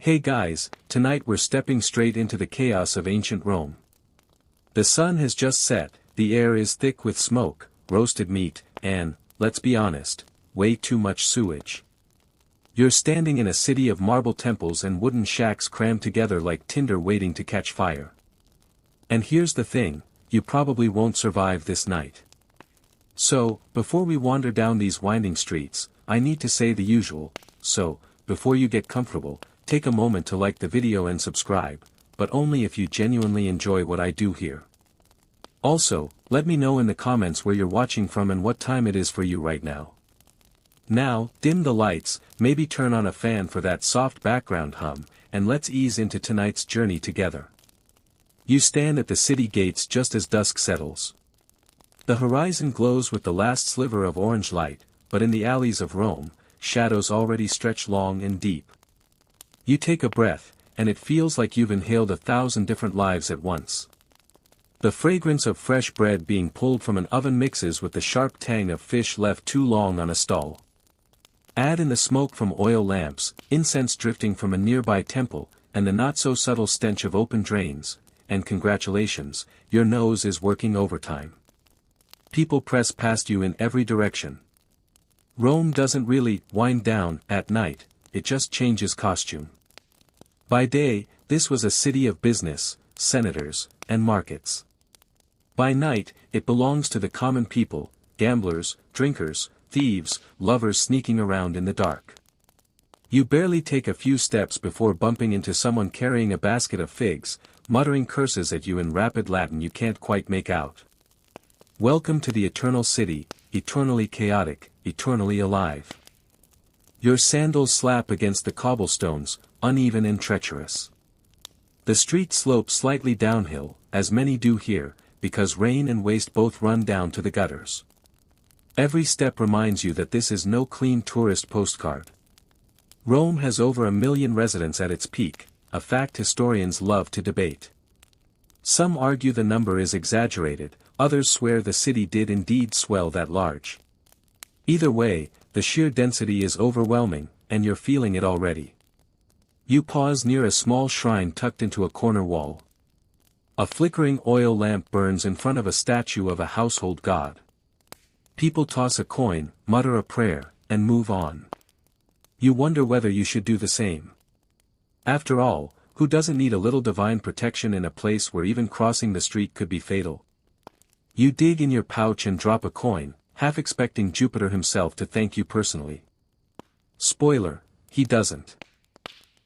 Hey guys, tonight we're stepping straight into the chaos of ancient Rome. The sun has just set, the air is thick with smoke, roasted meat, and, let's be honest, way too much sewage. You're standing in a city of marble temples and wooden shacks crammed together like tinder waiting to catch fire. And here's the thing, you probably won't survive this night. So, before we wander down these winding streets, I need to say the usual, so, before you get comfortable, take a moment to like the video and subscribe, but only if you genuinely enjoy what I do here. Also, let me know in the comments where you're watching from and what time it is for you right now. Now, dim the lights, maybe turn on a fan for that soft background hum, and let's ease into tonight's journey together. You stand at the city gates just as dusk settles. The horizon glows with the last sliver of orange light, but in the alleys of Rome, shadows already stretch long and deep. You take a breath, and it feels like you've inhaled 1,000 different lives at once. The fragrance of fresh bread being pulled from an oven mixes with the sharp tang of fish left too long on a stall. Add in the smoke from oil lamps, incense drifting from a nearby temple, and the not-so-subtle stench of open drains, and congratulations, your nose is working overtime. People press past you in every direction. Rome doesn't really wind down at night, it just changes costume. By day, this was a city of business, senators, and markets. By night, it belongs to the common people, gamblers, drinkers, thieves, lovers sneaking around in the dark. You barely take a few steps before bumping into someone carrying a basket of figs, muttering curses at you in rapid Latin you can't quite make out. Welcome to the eternal city, eternally chaotic, eternally alive. Your sandals slap against the cobblestones, uneven and treacherous. The street slopes slightly downhill, as many do here, because rain and waste both run down to the gutters. Every step reminds you that this is no clean tourist postcard. Rome has over 1 million residents at its peak, a fact historians love to debate. Some argue the number is exaggerated, others swear the city did indeed swell that large. Either way, the sheer density is overwhelming, and you're feeling it already. You pause near a small shrine tucked into a corner wall. A flickering oil lamp burns in front of a statue of a household god. People toss a coin, mutter a prayer, and move on. You wonder whether you should do the same. After all, who doesn't need a little divine protection in a place where even crossing the street could be fatal? You dig in your pouch and drop a coin, half expecting Jupiter himself to thank you personally. Spoiler, he doesn't.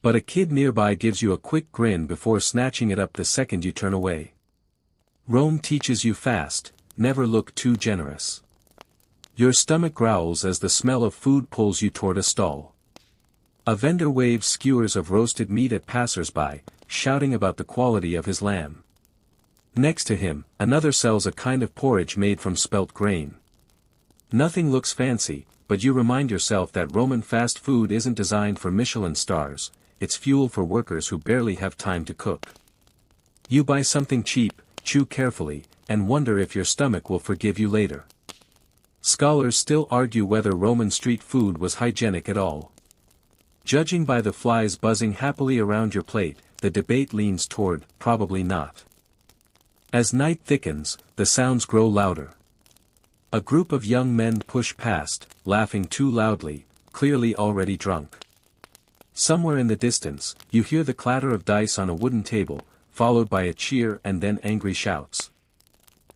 But a kid nearby gives you a quick grin before snatching it up the second you turn away. Rome teaches you fast, never look too generous. Your stomach growls as the smell of food pulls you toward a stall. A vendor waves skewers of roasted meat at passers-by, shouting about the quality of his lamb. Next to him, another sells a kind of porridge made from spelt grain. Nothing looks fancy, but you remind yourself that Roman fast food isn't designed for Michelin stars, it's fuel for workers who barely have time to cook. You buy something cheap, chew carefully, and wonder if your stomach will forgive you later. Scholars still argue whether Roman street food was hygienic at all. Judging by the flies buzzing happily around your plate, the debate leans toward, probably not. As night thickens, the sounds grow louder. A group of young men push past, laughing too loudly, clearly already drunk. Somewhere in the distance, you hear the clatter of dice on a wooden table, followed by a cheer and then angry shouts.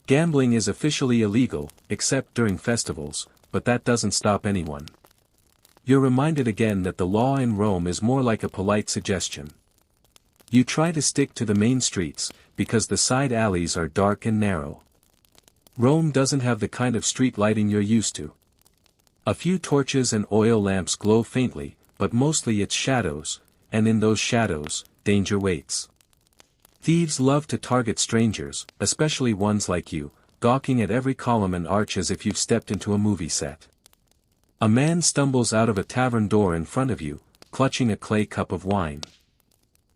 Gambling is officially illegal, except during festivals, but that doesn't stop anyone. You're reminded again that the law in Rome is more like a polite suggestion. You try to stick to the main streets, because the side alleys are dark and narrow. Rome doesn't have the kind of street lighting you're used to. A few torches and oil lamps glow faintly, but mostly it's shadows, and in those shadows, danger waits. Thieves love to target strangers, especially ones like you, gawking at every column and arch as if you've stepped into a movie set. A man stumbles out of a tavern door in front of you, clutching a clay cup of wine.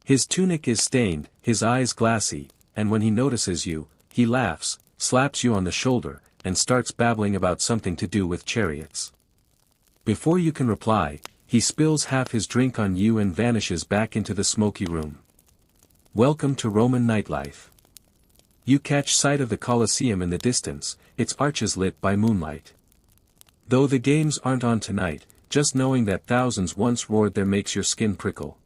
His tunic is stained, his eyes glassy, and when he notices you, he laughs, slaps you on the shoulder, and starts babbling about something to do with chariots. Before you can reply, he spills half his drink on you and vanishes back into the smoky room. Welcome to Roman nightlife. You catch sight of the Colosseum in the distance, its arches lit by moonlight. Though the games aren't on tonight, just knowing that thousands once roared there makes your skin prickle.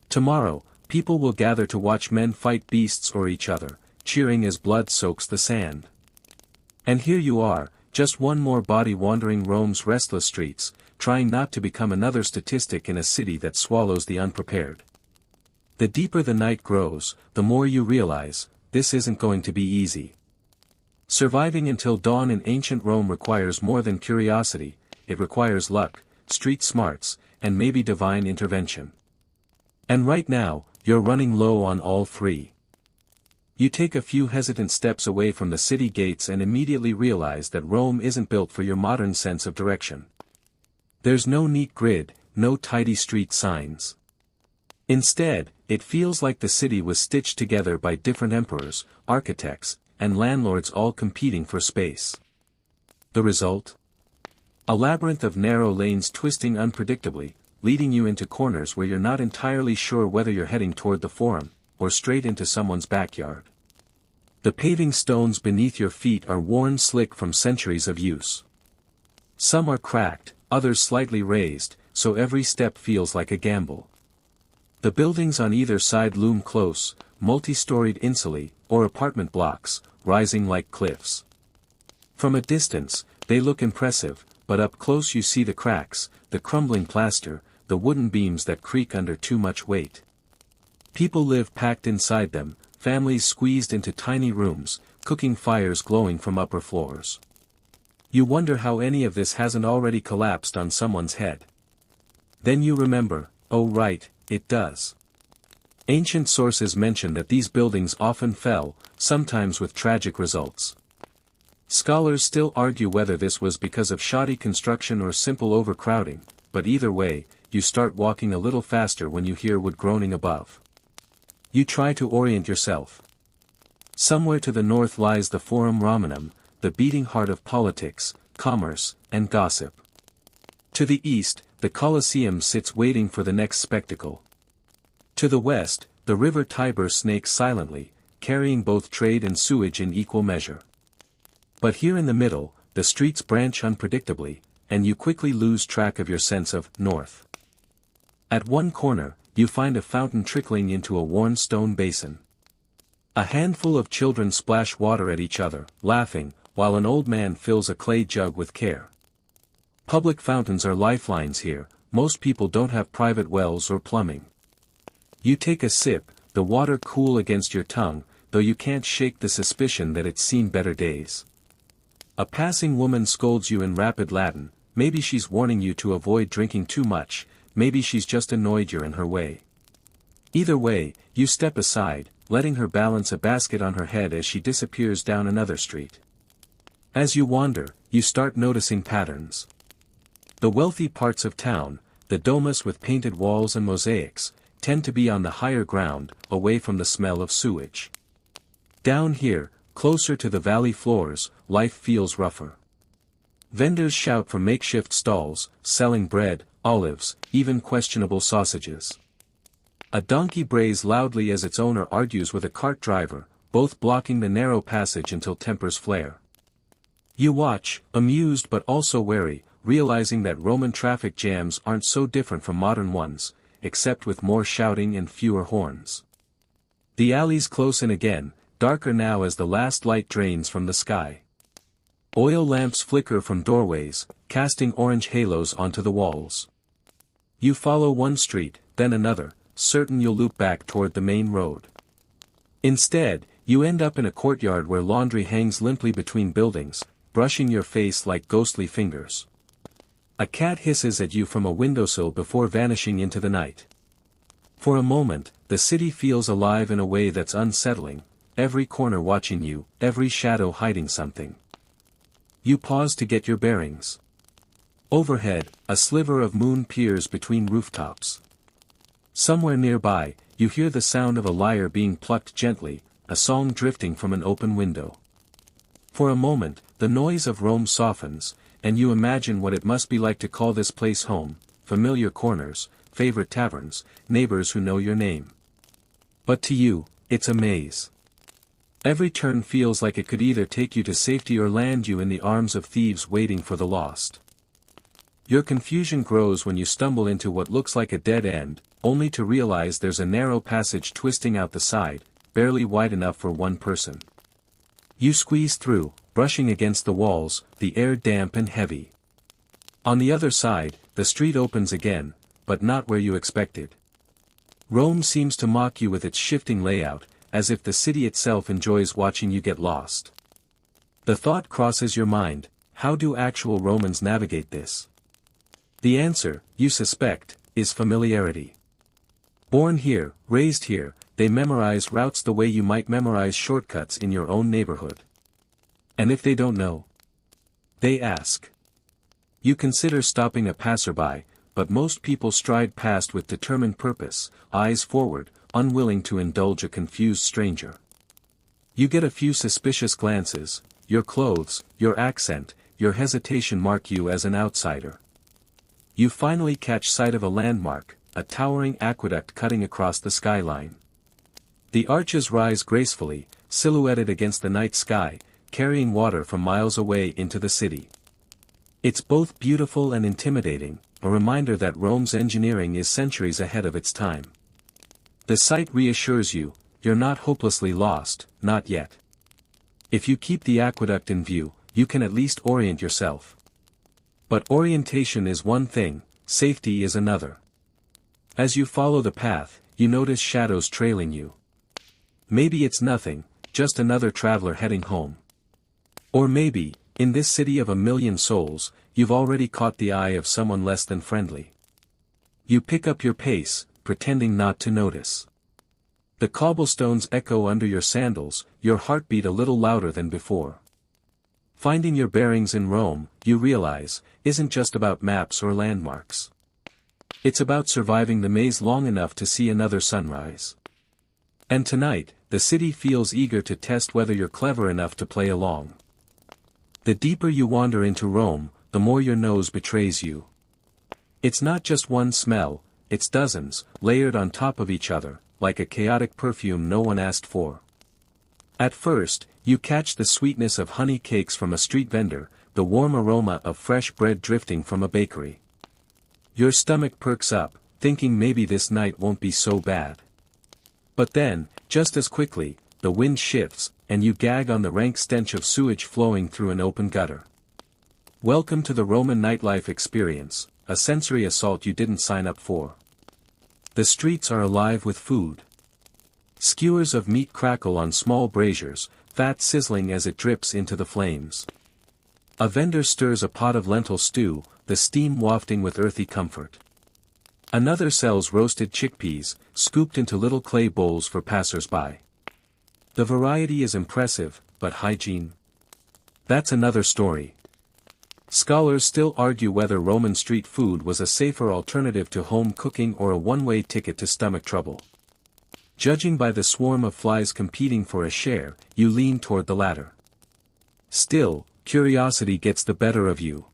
Tomorrow, people will gather to watch men fight beasts or each other, cheering as blood soaks the sand. And here you are, just one more body wandering Rome's restless streets, trying not to become another statistic in a city that swallows the unprepared. The deeper the night grows, the more you realize, this isn't going to be easy. Surviving until dawn in ancient Rome requires more than curiosity, it requires luck, street smarts, and maybe divine intervention. And right now, you're running low on all three. You take a few hesitant steps away from the city gates and immediately realize that Rome isn't built for your modern sense of direction. There's no neat grid, no tidy street signs. Instead, it feels like the city was stitched together by different emperors, architects, and landlords all competing for space. The result? A labyrinth of narrow lanes twisting unpredictably, leading you into corners where you're not entirely sure whether you're heading toward the Forum, or straight into someone's backyard. The paving stones beneath your feet are worn slick from centuries of use. Some are cracked, others slightly raised, so every step feels like a gamble. The buildings on either side loom close, multi-storied insulae, or apartment blocks, rising like cliffs. From a distance, they look impressive, but up close you see the cracks, the crumbling plaster, the wooden beams that creak under too much weight. People live packed inside them, families squeezed into tiny rooms, cooking fires glowing from upper floors. You wonder how any of this hasn't already collapsed on someone's head. Then you remember, oh right, it does. Ancient sources mention that these buildings often fell, sometimes with tragic results. Scholars still argue whether this was because of shoddy construction or simple overcrowding, but either way, you start walking a little faster when you hear wood groaning above. You try to orient yourself. Somewhere to the north lies the Forum Romanum, the beating heart of politics, commerce, and gossip. To the east, the Colosseum sits waiting for the next spectacle. To the west, the river Tiber snakes silently, carrying both trade and sewage in equal measure. But here in the middle, the streets branch unpredictably, and you quickly lose track of your sense of north. At one corner, you find a fountain trickling into a worn stone basin. A handful of children splash water at each other, laughing, while an old man fills a clay jug with care. Public fountains are lifelines here, most people don't have private wells or plumbing. You take a sip, the water cool against your tongue, though you can't shake the suspicion that it's seen better days. A passing woman scolds you in rapid Latin, maybe she's warning you to avoid drinking too much, maybe she's just annoyed you're in her way. Either way, you step aside, letting her balance a basket on her head as she disappears down another street. As you wander, you start noticing patterns. The wealthy parts of town, the domus with painted walls and mosaics, tend to be on the higher ground, away from the smell of sewage. Down here, closer to the valley floors, life feels rougher. Vendors shout from makeshift stalls, selling bread, olives, even questionable sausages. A donkey brays loudly as its owner argues with a cart driver, both blocking the narrow passage until tempers flare. You watch, amused but also wary, realizing that Roman traffic jams aren't so different from modern ones, except with more shouting and fewer horns. The alleys close in again, darker now as the last light drains from the sky. Oil lamps flicker from doorways, casting orange halos onto the walls. You follow one street, then another, certain you'll loop back toward the main road. Instead, you end up in a courtyard where laundry hangs limply between buildings, brushing your face like ghostly fingers. A cat hisses at you from a windowsill before vanishing into the night. For a moment, the city feels alive in a way that's unsettling, every corner watching you, every shadow hiding something. You pause to get your bearings. Overhead, a sliver of moon peers between rooftops. Somewhere nearby, you hear the sound of a lyre being plucked gently, a song drifting from an open window. For a moment, the noise of Rome softens, and you imagine what it must be like to call this place home, familiar corners, favorite taverns, neighbors who know your name. But to you, it's a maze. Every turn feels like it could either take you to safety or land you in the arms of thieves waiting for the lost. Your confusion grows when you stumble into what looks like a dead end, only to realize there's a narrow passage twisting out the side, barely wide enough for one person. You squeeze through, brushing against the walls, the air damp and heavy. On the other side, the street opens again, but not where you expected. Rome seems to mock you with its shifting layout, as if the city itself enjoys watching you get lost. The thought crosses your mind, how do actual Romans navigate this? The answer, you suspect, is familiarity. Born here, raised here, they memorize routes the way you might memorize shortcuts in your own neighborhood. And if they don't know, they ask. You consider stopping a passerby, but most people stride past with determined purpose, eyes forward, unwilling to indulge a confused stranger. You get a few suspicious glances, your clothes, your accent, your hesitation mark you as an outsider. You finally catch sight of a landmark, a towering aqueduct cutting across the skyline. The arches rise gracefully, silhouetted against the night sky, carrying water from miles away into the city. It's both beautiful and intimidating, a reminder that Rome's engineering is centuries ahead of its time. The sight reassures you, you're not hopelessly lost, not yet. If you keep the aqueduct in view, you can at least orient yourself. But orientation is one thing, safety is another. As you follow the path, you notice shadows trailing you. Maybe it's nothing, just another traveler heading home. Or maybe, in this city of a million souls, you've already caught the eye of someone less than friendly. You pick up your pace, pretending not to notice. The cobblestones echo under your sandals, your heartbeat a little louder than before. Finding your bearings in Rome, you realize, isn't just about maps or landmarks. It's about surviving the maze long enough to see another sunrise. And tonight, the city feels eager to test whether you're clever enough to play along. The deeper you wander into Rome, the more your nose betrays you. It's not just one smell, it's dozens, layered on top of each other, like a chaotic perfume no one asked for. At first, you catch the sweetness of honey cakes from a street vendor, the warm aroma of fresh bread drifting from a bakery. Your stomach perks up, thinking maybe this night won't be so bad. But then, just as quickly, the wind shifts, and you gag on the rank stench of sewage flowing through an open gutter. Welcome to the Roman nightlife experience, a sensory assault you didn't sign up for. The streets are alive with food. Skewers of meat crackle on small braziers, fat sizzling as it drips into the flames. A vendor stirs a pot of lentil stew, the steam wafting with earthy comfort. Another sells roasted chickpeas, scooped into little clay bowls for passers-by. The variety is impressive, but hygiene? That's another story. Scholars still argue whether Roman street food was a safer alternative to home cooking or a one-way ticket to stomach trouble. Judging by the swarm of flies competing for a share, you lean toward the latter. Still, curiosity gets the better of you.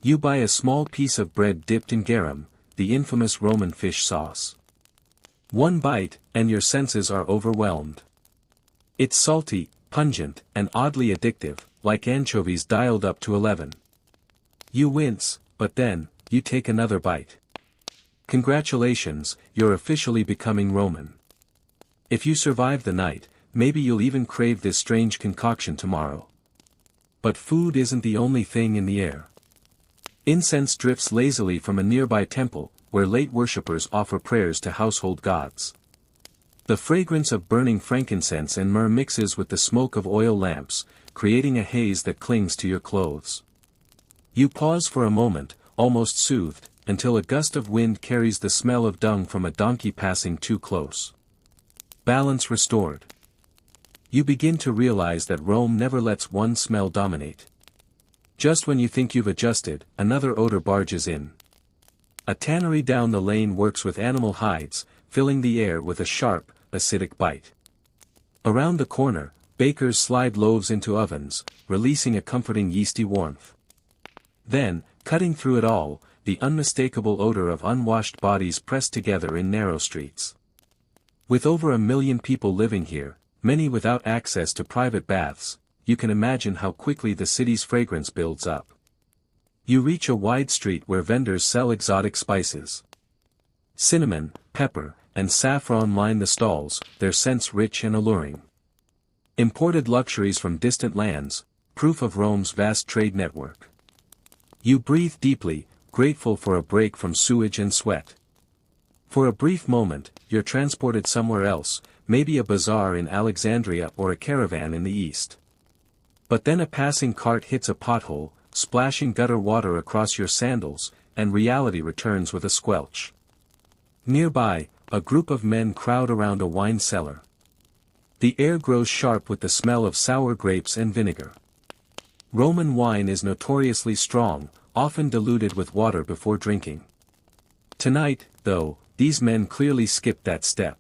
You buy a small piece of bread dipped in garum, the infamous Roman fish sauce. One bite, and your senses are overwhelmed. It's salty, pungent, and oddly addictive, like anchovies dialed up to 11. You wince, but then, you take another bite. Congratulations, you're officially becoming Roman. If you survive the night, maybe you'll even crave this strange concoction tomorrow. But food isn't the only thing in the air. Incense drifts lazily from a nearby temple, where late worshippers offer prayers to household gods. The fragrance of burning frankincense and myrrh mixes with the smoke of oil lamps, creating a haze that clings to your clothes. You pause for a moment, almost soothed, until a gust of wind carries the smell of dung from a donkey passing too close. Balance restored. You begin to realize that Rome never lets one smell dominate. Just when you think you've adjusted, another odor barges in. A tannery down the lane works with animal hides, filling the air with a sharp, acidic bite. Around the corner, bakers slide loaves into ovens, releasing a comforting yeasty warmth. Then, cutting through it all, the unmistakable odor of unwashed bodies pressed together in narrow streets. With over 1 million people living here, many without access to private baths, you can imagine how quickly the city's fragrance builds up. You reach a wide street where vendors sell exotic spices. Cinnamon, pepper, and saffron line the stalls, their scents rich and alluring. Imported luxuries from distant lands, proof of Rome's vast trade network. You breathe deeply, grateful for a break from sewage and sweat. For a brief moment, you're transported somewhere else, maybe a bazaar in Alexandria or a caravan in the east. But then a passing cart hits a pothole, splashing gutter water across your sandals, and reality returns with a squelch. Nearby, a group of men crowd around a wine cellar. The air grows sharp with the smell of sour grapes and vinegar. Roman wine is notoriously strong, often diluted with water before drinking. Tonight, though, these men clearly skipped that step.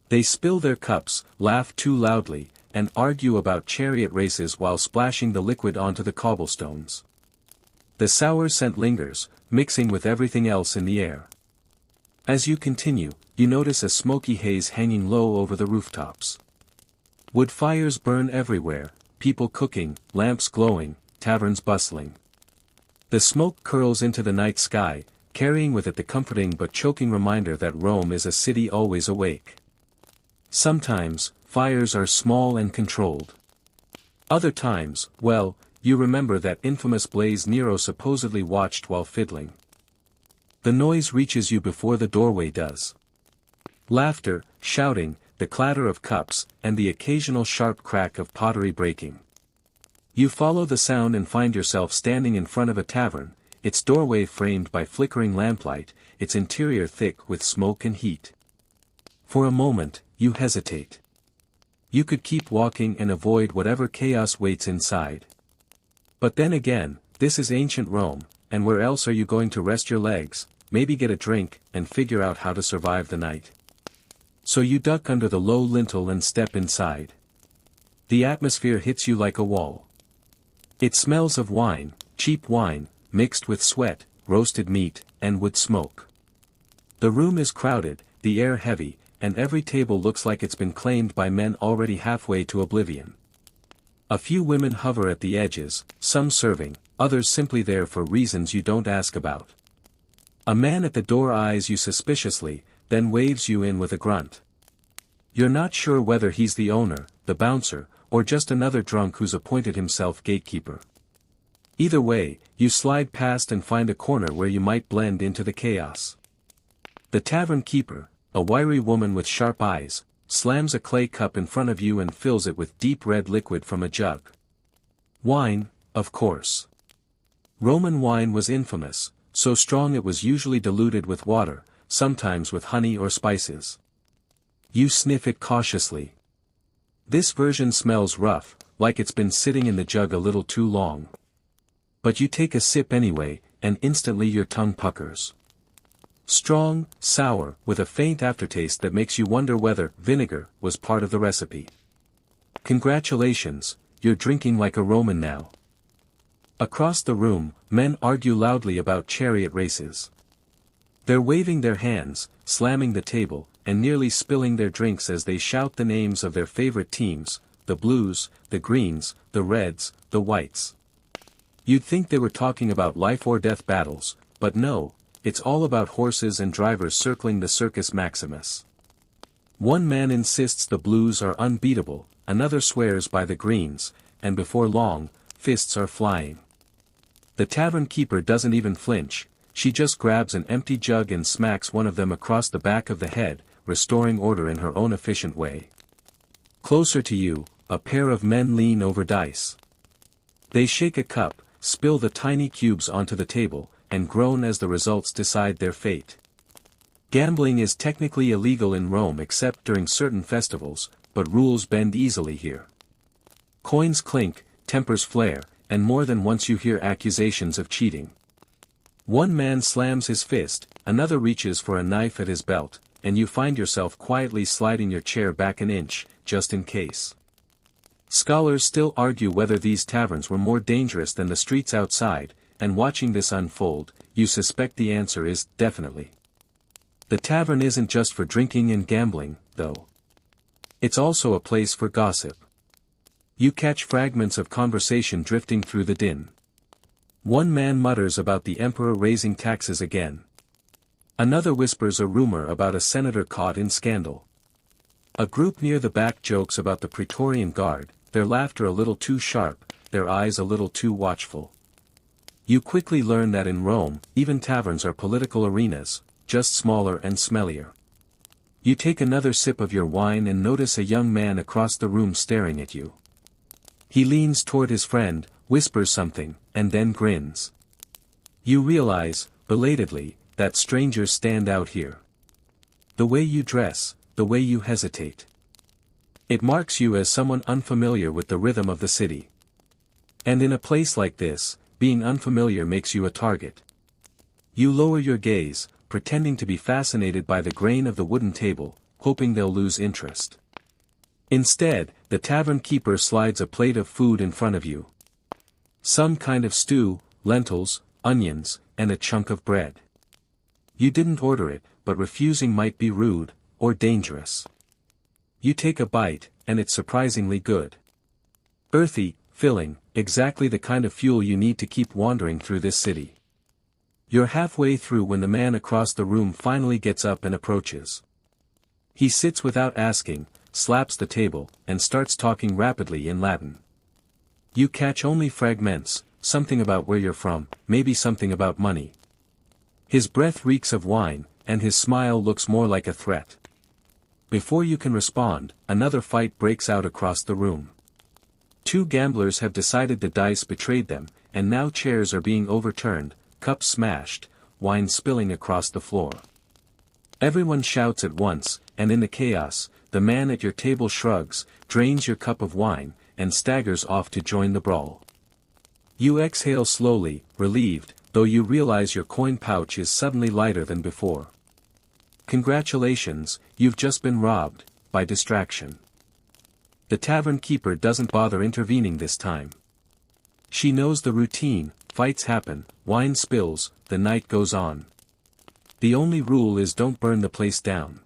They spill their cups, laugh too loudly, and argue about chariot races while splashing the liquid onto the cobblestones. The sour scent lingers, mixing with everything else in the air. As you continue, you notice a smoky haze hanging low over the rooftops. Wood fires burn everywhere, people cooking, lamps glowing, taverns bustling. The smoke curls into the night sky, carrying with it the comforting but choking reminder that Rome is a city always awake. Sometimes, fires are small and controlled. Other times, well, you remember that infamous blaze Nero supposedly watched while fiddling. The noise reaches you before the doorway does. Laughter, shouting, the clatter of cups, and the occasional sharp crack of pottery breaking. You follow the sound and find yourself standing in front of a tavern, its doorway framed by flickering lamplight, its interior thick with smoke and heat. For a moment, you hesitate. You could keep walking and avoid whatever chaos waits inside. But then again, this is ancient Rome, and where else are you going to rest your legs, maybe get a drink, and figure out how to survive the night? So you duck under the low lintel and step inside. The atmosphere hits you like a wall. It smells of wine, cheap wine, mixed with sweat, roasted meat, and wood smoke. The room is crowded, the air heavy, and every table looks like it's been claimed by men already halfway to oblivion. A few women hover at the edges, some serving, others simply there for reasons you don't ask about. A man at the door eyes you suspiciously, then waves you in with a grunt. You're not sure whether he's the owner, the bouncer, or just another drunk who's appointed himself gatekeeper. Either way, you slide past and find a corner where you might blend into the chaos. The tavern keeper, a wiry woman with sharp eyes, slams a clay cup in front of you and fills it with deep red liquid from a jug. Wine, of course. Roman wine was infamous, so strong it was usually diluted with water, sometimes with honey or spices. You sniff it cautiously. This version smells rough, like it's been sitting in the jug a little too long. But you take a sip anyway, and instantly your tongue puckers. Strong, sour, with a faint aftertaste that makes you wonder whether vinegar was part of the recipe. Congratulations, you're drinking like a Roman now. Across the room, men argue loudly about chariot races. They're waving their hands, slamming the table, and nearly spilling their drinks as they shout the names of their favorite teams, the blues, the greens, the reds, the whites. You'd think they were talking about life or death battles, but no, it's all about horses and drivers circling the Circus Maximus. One man insists the blues are unbeatable, another swears by the greens, and before long, fists are flying. The tavern keeper doesn't even flinch, she just grabs an empty jug and smacks one of them across the back of the head, restoring order in her own efficient way. Closer to you, a pair of men lean over dice. They shake a cup, spill the tiny cubes onto the table, and groan as the results decide their fate. Gambling is technically illegal in Rome except during certain festivals, but rules bend easily here. Coins clink, tempers flare, and more than once you hear accusations of cheating. One man slams his fist, another reaches for a knife at his belt, and you find yourself quietly sliding your chair back an inch, just in case. Scholars still argue whether these taverns were more dangerous than the streets outside, and watching this unfold, you suspect the answer is definitely. The tavern isn't just for drinking and gambling, though. It's also a place for gossip. You catch fragments of conversation drifting through the din. One man mutters about the emperor raising taxes again. Another whispers a rumor about a senator caught in scandal. A group near the back jokes about the Praetorian Guard, their laughter a little too sharp, their eyes a little too watchful. You quickly learn that in Rome, even taverns are political arenas, just smaller and smellier. You take another sip of your wine and notice a young man across the room staring at you. He leans toward his friend, whispers something, and then grins. You realize, belatedly, that strangers stand out here. The way you dress, the way you hesitate. It marks you as someone unfamiliar with the rhythm of the city. And in a place like this, being unfamiliar makes you a target. You lower your gaze, pretending to be fascinated by the grain of the wooden table, hoping they'll lose interest. Instead, the tavern keeper slides a plate of food in front of you. Some kind of stew, lentils, onions, and a chunk of bread. You didn't order it, but refusing might be rude, or dangerous. You take a bite, and it's surprisingly good. Earthy, filling, exactly the kind of fuel you need to keep wandering through this city. You're halfway through when the man across the room finally gets up and approaches. He sits without asking, slaps the table, and starts talking rapidly in Latin. You catch only fragments, something about where you're from, maybe something about money. His breath reeks of wine, and his smile looks more like a threat. Before you can respond, another fight breaks out across the room. Two gamblers have decided the dice betrayed them, and now chairs are being overturned, cups smashed, wine spilling across the floor. Everyone shouts at once, and in the chaos, the man at your table shrugs, drains your cup of wine, and staggers off to join the brawl. You exhale slowly, relieved, though you realize your coin pouch is suddenly lighter than before. Congratulations, you've just been robbed, by distraction. The tavern keeper doesn't bother intervening this time. She knows the routine, fights happen, wine spills, the night goes on. The only rule is don't burn the place down.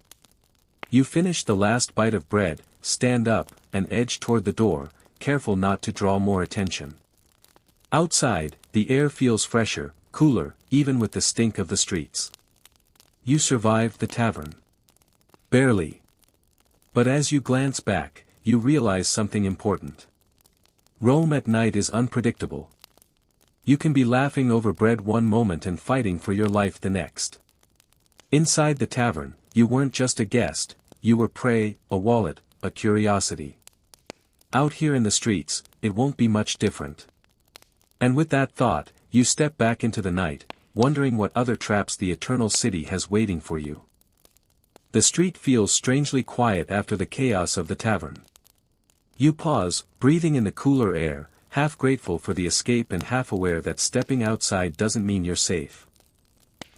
You finish the last bite of bread, stand up, and edge toward the door, careful not to draw more attention. Outside, the air feels fresher, cooler, even with the stink of the streets. You survived the tavern. Barely. But as you glance back, you realize something important. Rome at night is unpredictable. You can be laughing over bread one moment and fighting for your life the next. Inside the tavern, you weren't just a guest, you were prey, a wallet, a curiosity. Out here in the streets, it won't be much different. And with that thought, you step back into the night, wondering what other traps the eternal city has waiting for you. The street feels strangely quiet after the chaos of the tavern. You pause, breathing in the cooler air, half grateful for the escape and half aware that stepping outside doesn't mean you're safe.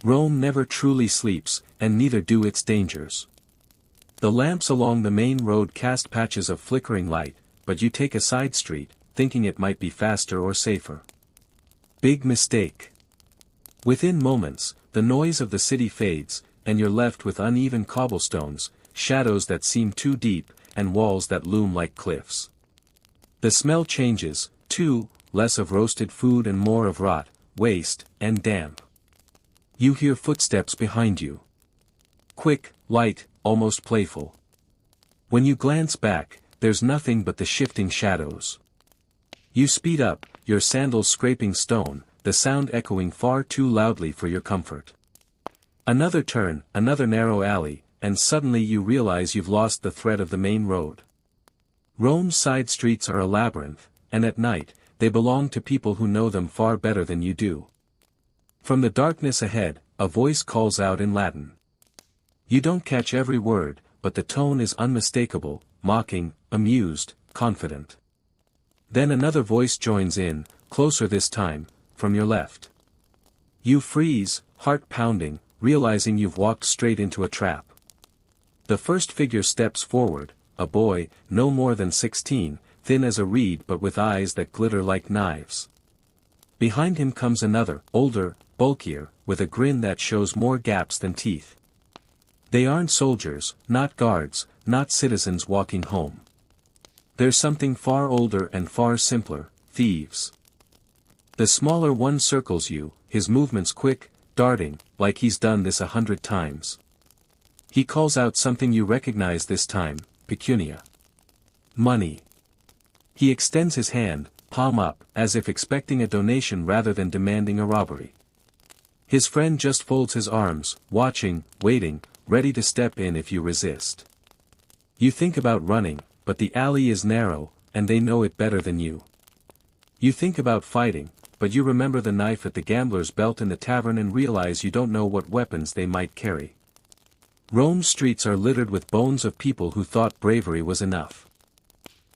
Rome never truly sleeps, and neither do its dangers. The lamps along the main road cast patches of flickering light, but you take a side street, thinking it might be faster or safer. Big mistake. Within moments, the noise of the city fades, and you're left with uneven cobblestones, shadows that seem too deep, and walls that loom like cliffs. The smell changes, too, less of roasted food and more of rot, waste, and damp. You hear footsteps behind you. Quick, light, almost playful. When you glance back, there's nothing but the shifting shadows. You speed up, your sandals scraping stone, the sound echoing far too loudly for your comfort. Another turn, another narrow alley, and suddenly you realize you've lost the thread of the main road. Rome's side streets are a labyrinth, and at night, they belong to people who know them far better than you do. From the darkness ahead, a voice calls out in Latin. You don't catch every word, but the tone is unmistakable, mocking, amused, confident. Then another voice joins in, closer this time, from your left. You freeze, heart pounding, realizing you've walked straight into a trap. The first figure steps forward, a boy, no more than 16, thin as a reed but with eyes that glitter like knives. Behind him comes another, older, bulkier, with a grin that shows more gaps than teeth. They aren't soldiers, not guards, not citizens walking home. There's something far older and far simpler: thieves. The smaller one circles you, his movements quick, darting, like he's done this 100 times. He calls out something you recognize this time: pecunia. Money. He extends his hand, palm up, as if expecting a donation rather than demanding a robbery. His friend just folds his arms, watching, waiting, ready to step in if you resist. You think about running, but the alley is narrow, and they know it better than you. You think about fighting, but you remember the knife at the gambler's belt in the tavern and realize you don't know what weapons they might carry. Rome's streets are littered with bones of people who thought bravery was enough.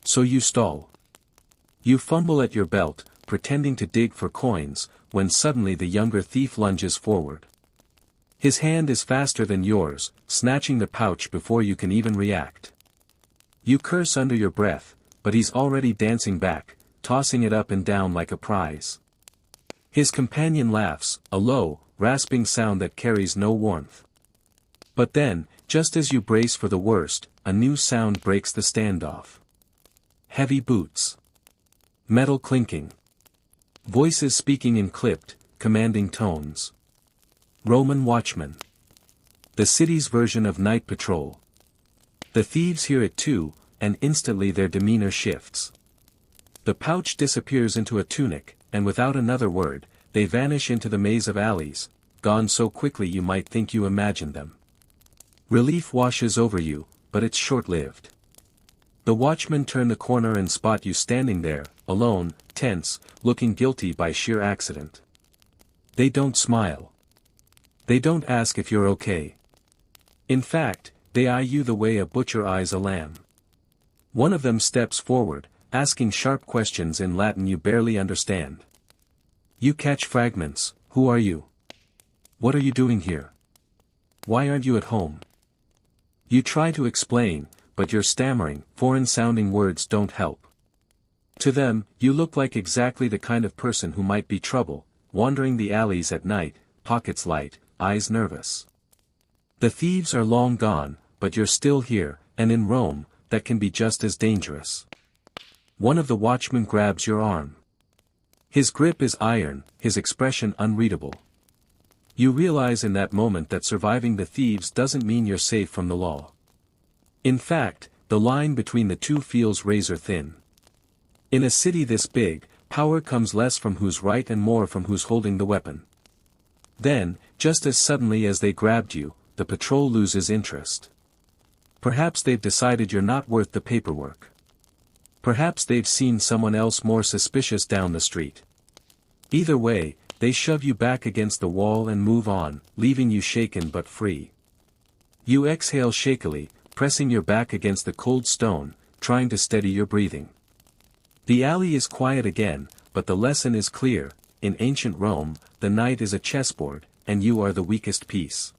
So you stall. You fumble at your belt, pretending to dig for coins, when suddenly the younger thief lunges forward. His hand is faster than yours, snatching the pouch before you can even react. You curse under your breath, but he's already dancing back, tossing it up and down like a prize. His companion laughs, a low, rasping sound that carries no warmth. But then, just as you brace for the worst, a new sound breaks the standoff. Heavy boots. Metal clinking. Voices speaking in clipped, commanding tones. Roman watchmen. The city's version of night patrol. The thieves hear it too, and instantly their demeanor shifts. The pouch disappears into a tunic, and without another word, they vanish into the maze of alleys, gone so quickly you might think you imagined them. Relief washes over you, but it's short-lived. The watchmen turn the corner and spot you standing there, alone, tense, looking guilty by sheer accident. They don't smile. They don't ask if you're okay. In fact, they eye you the way a butcher eyes a lamb. One of them steps forward, asking sharp questions in Latin you barely understand. You catch fragments: who are you? What are you doing here? Why aren't you at home? You try to explain, but your stammering, foreign-sounding words don't help. To them, you look like exactly the kind of person who might be trouble, wandering the alleys at night, pockets light, eyes nervous. The thieves are long gone, but you're still here, and in Rome, that can be just as dangerous. One of the watchmen grabs your arm. His grip is iron, his expression unreadable. You realize in that moment that surviving the thieves doesn't mean you're safe from the law. In fact, the line between the two feels razor thin. In a city this big, power comes less from who's right and more from who's holding the weapon. Then, just as suddenly as they grabbed you, the patrol loses interest. Perhaps they've decided you're not worth the paperwork. Perhaps they've seen someone else more suspicious down the street. Either way, they shove you back against the wall and move on, leaving you shaken but free. You exhale shakily, pressing your back against the cold stone, trying to steady your breathing. The alley is quiet again, but the lesson is clear: in ancient Rome, the night is a chessboard, and you are the weakest piece.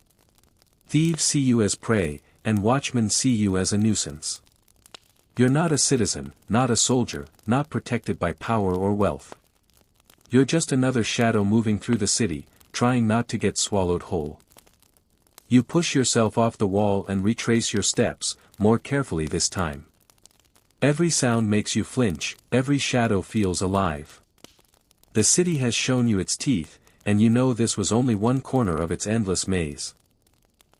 Thieves see you as prey, and watchmen see you as a nuisance. You're not a citizen, not a soldier, not protected by power or wealth. You're just another shadow moving through the city, trying not to get swallowed whole. You push yourself off the wall and retrace your steps, more carefully this time. Every sound makes you flinch, every shadow feels alive. The city has shown you its teeth, and you know this was only one corner of its endless maze.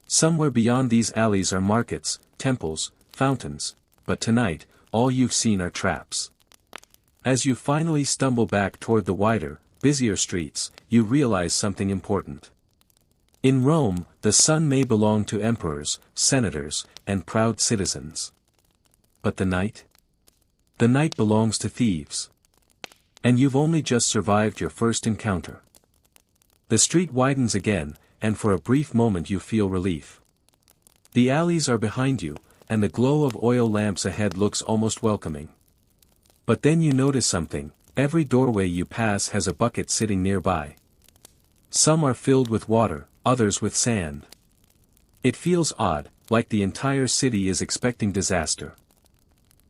Somewhere beyond these alleys are markets, temples, fountains, but tonight, all you've seen are traps. As you finally stumble back toward the wider, busier streets, you realize something important. In Rome, the sun may belong to emperors, senators, and proud citizens. But the night? The night belongs to thieves. And you've only just survived your first encounter. The street widens again, and for a brief moment you feel relief. The alleys are behind you, and the glow of oil lamps ahead looks almost welcoming. But then you notice something: every doorway you pass has a bucket sitting nearby. Some are filled with water, others with sand. It feels odd, like the entire city is expecting disaster.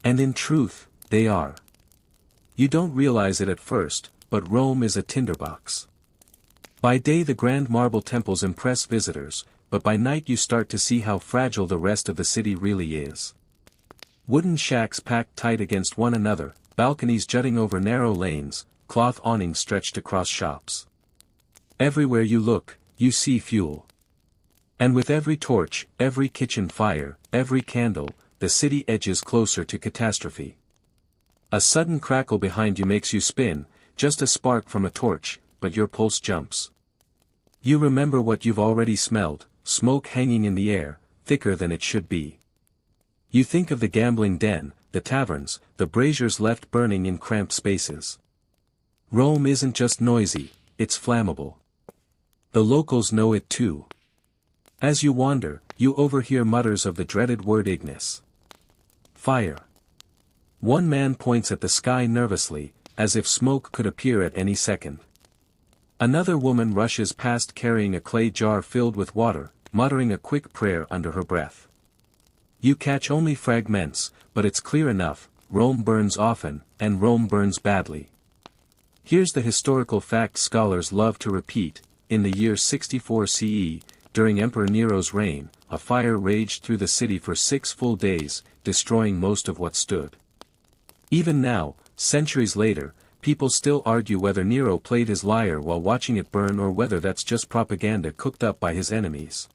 And in truth, they are. You don't realize it at first, but Rome is a tinderbox. By day the grand marble temples impress visitors, but by night you start to see how fragile the rest of the city really is. Wooden shacks packed tight against one another, balconies jutting over narrow lanes, cloth awnings stretched across shops. Everywhere you look, you see fuel. And with every torch, every kitchen fire, every candle, the city edges closer to catastrophe. A sudden crackle behind you makes you spin, just a spark from a torch, but your pulse jumps. You remember what you've already smelled, smoke hanging in the air, thicker than it should be. You think of the gambling den, the taverns, the braziers left burning in cramped spaces. Rome isn't just noisy, it's flammable. The locals know it too. As you wander, you overhear mutters of the dreaded word ignis. Fire. One man points at the sky nervously, as if smoke could appear at any second. Another woman rushes past carrying a clay jar filled with water, muttering a quick prayer under her breath. You catch only fragments, but it's clear enough, Rome burns often, and Rome burns badly. Here's the historical fact scholars love to repeat: in the year 64 CE, during Emperor Nero's reign, a fire raged through the city for 6 full days, destroying most of what stood. Even now, centuries later, people still argue whether Nero played his lyre while watching it burn or whether that's just propaganda cooked up by his enemies.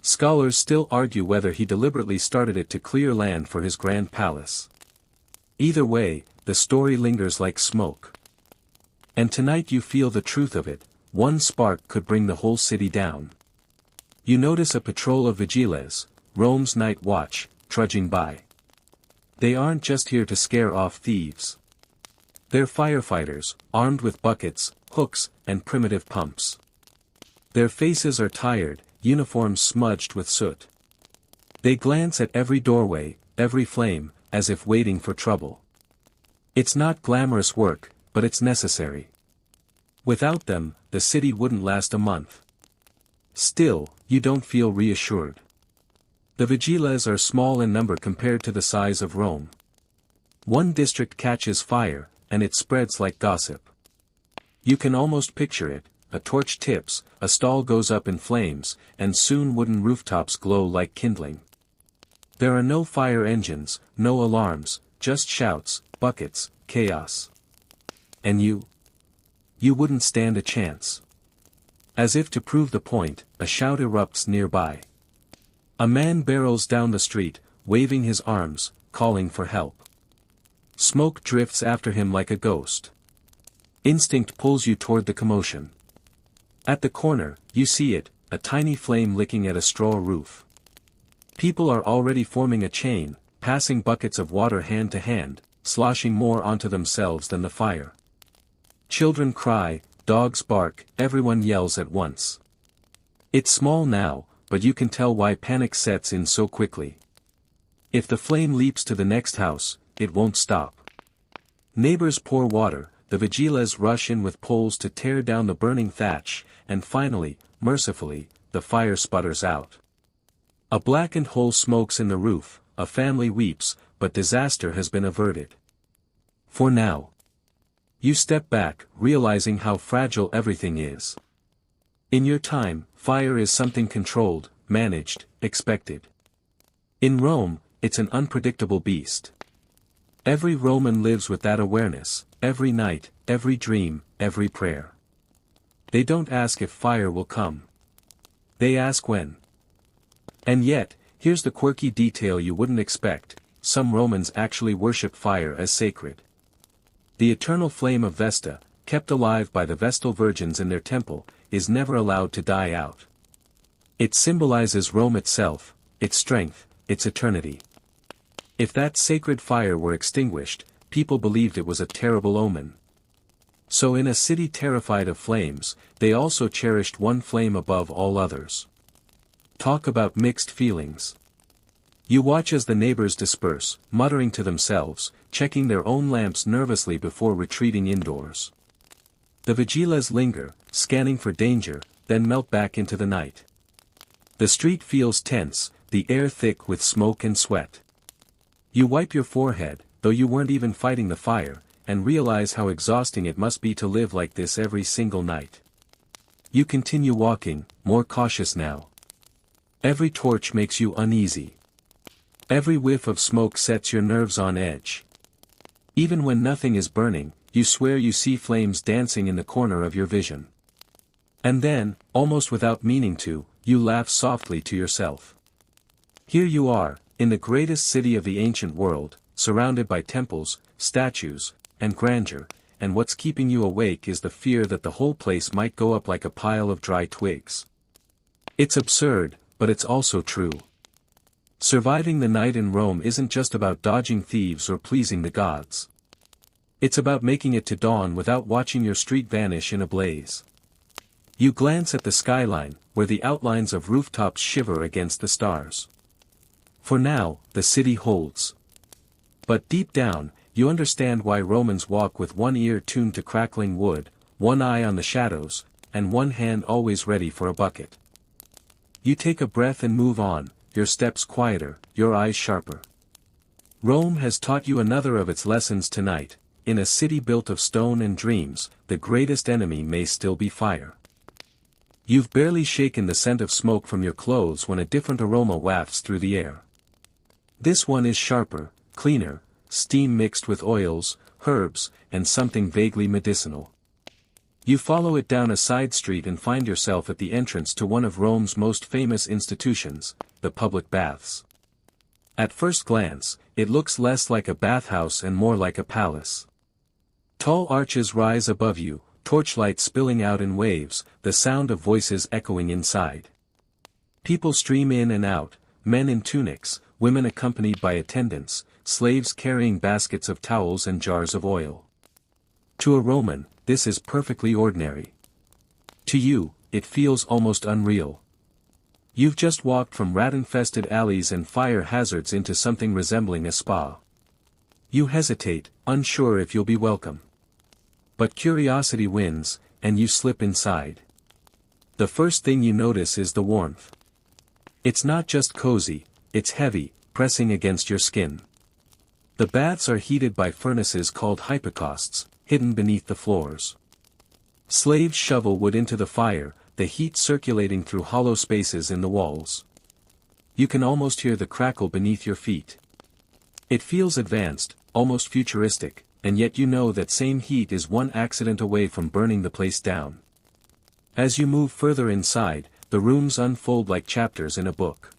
Scholars still argue whether he deliberately started it to clear land for his grand palace. Either way, the story lingers like smoke. And tonight you feel the truth of it: one spark could bring the whole city down. You notice a patrol of vigiles, Rome's night watch, trudging by. They aren't just here to scare off thieves. They're firefighters, armed with buckets, hooks, and primitive pumps. Their faces are tired, uniforms smudged with soot. They glance at every doorway, every flame, as if waiting for trouble. It's not glamorous work, but it's necessary. Without them, the city wouldn't last a month. Still, you don't feel reassured. The vigiles are small in number compared to the size of Rome. One district catches fire, and it spreads like gossip. You can almost picture it: a torch tips, a stall goes up in flames, and soon wooden rooftops glow like kindling. There are no fire engines, no alarms, just shouts, buckets, chaos. And you wouldn't stand a chance. As if to prove the point, a shout erupts nearby. A man barrels down the street, waving his arms, calling for help. Smoke drifts after him like a ghost. Instinct pulls you toward the commotion. At the corner, you see it, a tiny flame licking at a straw roof. People are already forming a chain, passing buckets of water hand to hand, sloshing more onto themselves than the fire. Children cry, dogs bark, everyone yells at once. It's small now, but you can tell why panic sets in so quickly. If the flame leaps to the next house, it won't stop. Neighbors pour water, the vigiles rush in with poles to tear down the burning thatch, and finally, mercifully, the fire sputters out. A blackened hole smokes in the roof, a family weeps, but disaster has been averted. For now. You step back, realizing how fragile everything is. In your time, fire is something controlled, managed, expected. In Rome, it's an unpredictable beast. Every Roman lives with that awareness, every night, every dream, every prayer. They don't ask if fire will come. They ask when. And yet, here's the quirky detail you wouldn't expect: some Romans actually worship fire as sacred. The eternal flame of Vesta, kept alive by the Vestal virgins in their temple, is never allowed to die out. It symbolizes Rome itself, its strength, its eternity. If that sacred fire were extinguished, people believed it was a terrible omen. So in a city terrified of flames, they also cherished one flame above all others. Talk about mixed feelings. You watch as the neighbors disperse, muttering to themselves, checking their own lamps nervously before retreating indoors. The vigiles linger, scanning for danger, then melt back into the night. The street feels tense, the air thick with smoke and sweat. You wipe your forehead, though you weren't even fighting the fire, and realize how exhausting it must be to live like this every single night. You continue walking, more cautious now. Every torch makes you uneasy. Every whiff of smoke sets your nerves on edge. Even when nothing is burning, you swear you see flames dancing in the corner of your vision. And then, almost without meaning to, you laugh softly to yourself. Here you are, in the greatest city of the ancient world, surrounded by temples, statues, and grandeur, and what's keeping you awake is the fear that the whole place might go up like a pile of dry twigs. It's absurd, but it's also true. Surviving the night in Rome isn't just about dodging thieves or pleasing the gods. It's about making it to dawn without watching your street vanish in a blaze. You glance at the skyline, where the outlines of rooftops shiver against the stars. For now, the city holds. But deep down, you understand why Romans walk with one ear tuned to crackling wood, one eye on the shadows, and one hand always ready for a bucket. You take a breath and move on, your steps quieter, your eyes sharper. Rome has taught you another of its lessons tonight. In a city built of stone and dreams, the greatest enemy may still be fire. You've barely shaken the scent of smoke from your clothes when a different aroma wafts through the air. This one is sharper, cleaner, steam mixed with oils, herbs, and something vaguely medicinal. You follow it down a side street and find yourself at the entrance to one of Rome's most famous institutions, the public baths. At first glance, it looks less like a bathhouse and more like a palace. Tall arches rise above you, torchlight spilling out in waves, the sound of voices echoing inside. People stream in and out, men in tunics, women accompanied by attendants, slaves carrying baskets of towels and jars of oil. To a Roman, this is perfectly ordinary. To you, it feels almost unreal. You've just walked from rat-infested alleys and fire hazards into something resembling a spa. You hesitate, unsure if you'll be welcome. But curiosity wins, and you slip inside. The first thing you notice is the warmth. It's not just cozy, it's heavy, pressing against your skin. The baths are heated by furnaces called hypocausts, hidden beneath the floors. Slaves shovel wood into the fire, the heat circulating through hollow spaces in the walls. You can almost hear the crackle beneath your feet. It feels advanced, almost futuristic, and yet you know that same heat is one accident away from burning the place down. As you move further inside, the rooms unfold like chapters in a book.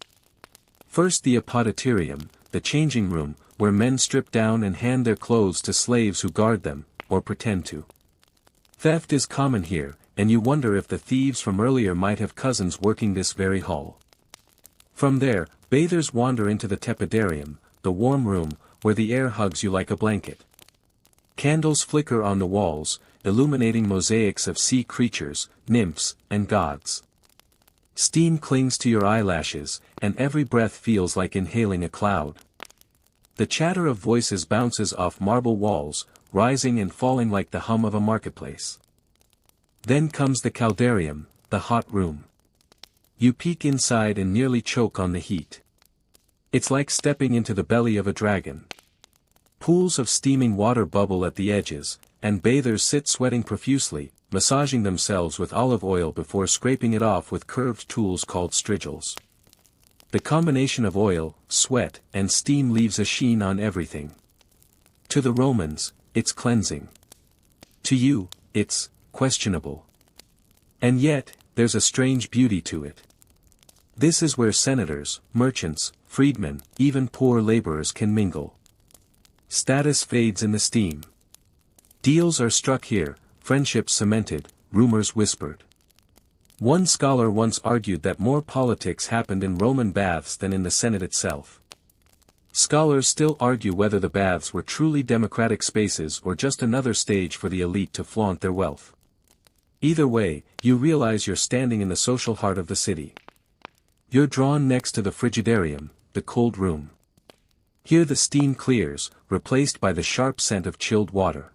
First the apodyterium, the changing room, where men strip down and hand their clothes to slaves who guard them, or pretend to. Theft is common here, and you wonder if the thieves from earlier might have cousins working this very hall. From there, bathers wander into the tepidarium, the warm room, where the air hugs you like a blanket. Candles flicker on the walls, illuminating mosaics of sea creatures, nymphs, and gods. Steam clings to your eyelashes, and every breath feels like inhaling a cloud. The chatter of voices bounces off marble walls, rising and falling like the hum of a marketplace. Then comes the caldarium, the hot room. You peek inside and nearly choke on the heat. It's like stepping into the belly of a dragon. Pools of steaming water bubble at the edges, and bathers sit sweating profusely, massaging themselves with olive oil before scraping it off with curved tools called strigils. The combination of oil, sweat, and steam leaves a sheen on everything. To the Romans, it's cleansing. To you, it's questionable. And yet, there's a strange beauty to it. This is where senators, merchants, freedmen, even poor laborers can mingle. Status fades in the steam. Deals are struck here, friendships cemented, rumors whispered. One scholar once argued that more politics happened in Roman baths than in the Senate itself. Scholars still argue whether the baths were truly democratic spaces or just another stage for the elite to flaunt their wealth. Either way, you realize you're standing in the social heart of the city. You're drawn next to the frigidarium, the cold room. Here the steam clears, replaced by the sharp scent of chilled water.